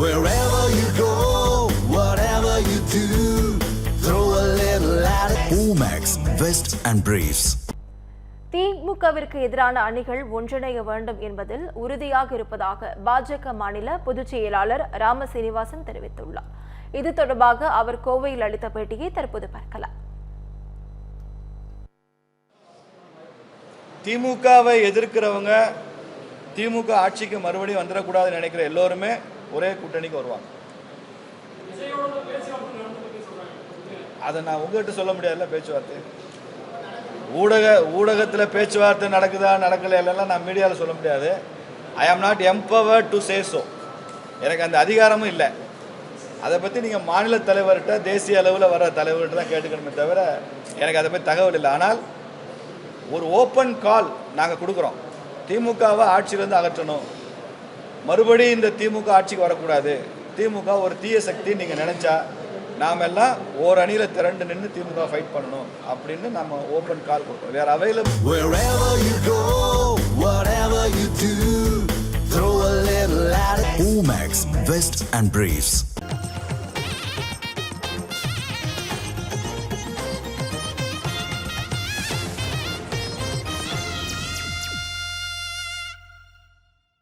Wherever you go, whatever you do, throw a little at it. Omax, Vest and Briefs. திமுகவிற்கு எதிரான அணிகள் ஒன்றிணைய வேண்டும் என்பதில் உறுதியாக இருப்பதாக பாஜக மாநில பொதுச் செயலாளர் ராம சீனிவாசன் தெரிவித்துள்ளார். இது தொடர்பாக அவர் கோவையில் அளித்த பேட்டியை தற்போது பார்க்கலாம். திமுகவை எதிர்க்கிறவங்க திமுக ஆட்சிக்கு மறுபடியும் வந்துடக்கூடாதுன்னு நினைக்கிற எல்லோருமே ஒரே கூட்டணிக்கு வருவாங்க. அதை நான் உங்ககிட்ட சொல்ல முடியாதுல்ல. பேச்சுவார்த்தை ஊடகத்தில் பேச்சுவார்த்தை நடக்குதா நடக்கல இல்லைன்னா நான் மீடியாவில் சொல்ல முடியாது. I am not empowered to say so. எனக்கு அந்த அதிகாரமும் இல்லை. அதை பற்றி நீங்கள் மாநில தலைவர்கிட்ட தேசிய அளவில் வர தலைவர்கிட்ட தான் கேட்டுக்கணுமே தவிர எனக்கு அதை பற்றி தகவல் இல்லை. ஆனால் ஒரு ஓப்பன் கால் நாங்கள் கொடுக்குறோம். திமுகவை ஆட்சியிலேருந்து அகற்றணும், மறுபடியும் இந்த திமுக ஆட்சிக்கு வரக்கூடாது, திமுக ஒரு தீய சக்தி நீங்கள் நினச்சா நாம் எல்லாம் ஒரு அணியில் திரண்டு நின்று திமுக ஃபைட் பண்ணணும் அப்படின்னு நம்ம ஓப்பன் கால் கொடுப்போம். வேற available. Wherever you go, whatever you do, throw a little at it. Omax, Vest and Briefs.